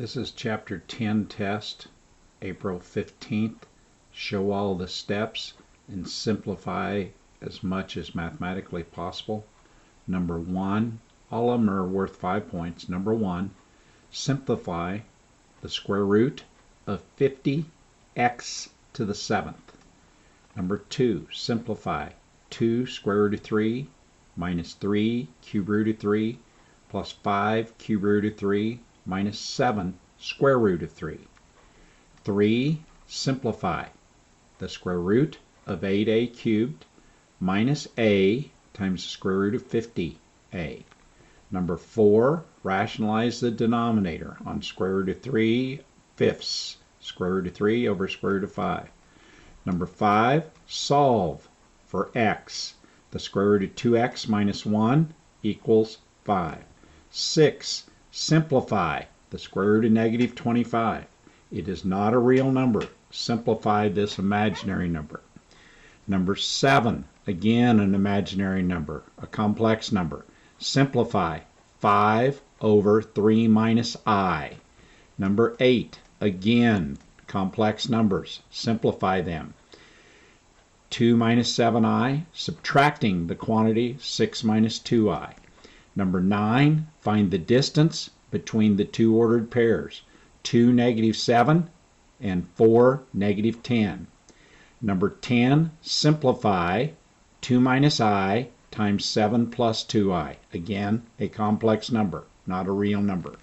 This is Chapter 10 test, April 15th. Show all the steps and simplify as much as mathematically possible. Number 1, all of them are worth 5 points. Number 1, simplify the square root of 50x to the 7th. Number 2, simplify 2 square root of 3 minus 3 cube root of 3 plus 5 cube root of 3 minus 7 square root of 3. 3. Simplify the square root of 8a cubed minus a times the square root of 50a. Number 4. Rationalize the denominator on square root of 3 fifths, square root of 3 over square root of 5. Number 5. Solve for x. The square root of 2x minus 1 equals 5. 6. Simplify the square root of negative 25. It is not a real number. Simplify this imaginary number. Number 7. Again an imaginary number, a complex number. Simplify 5 over 3 minus I. Number 8. Again complex numbers. Simplify them. 2 minus 7i, subtracting the quantity 6 minus 2i. Number 9, find the distance between the two ordered pairs, 2 negative 7 and 4 negative 10. Number 10, simplify 2 minus I times 7 plus 2i. Again, a complex number, not a real number.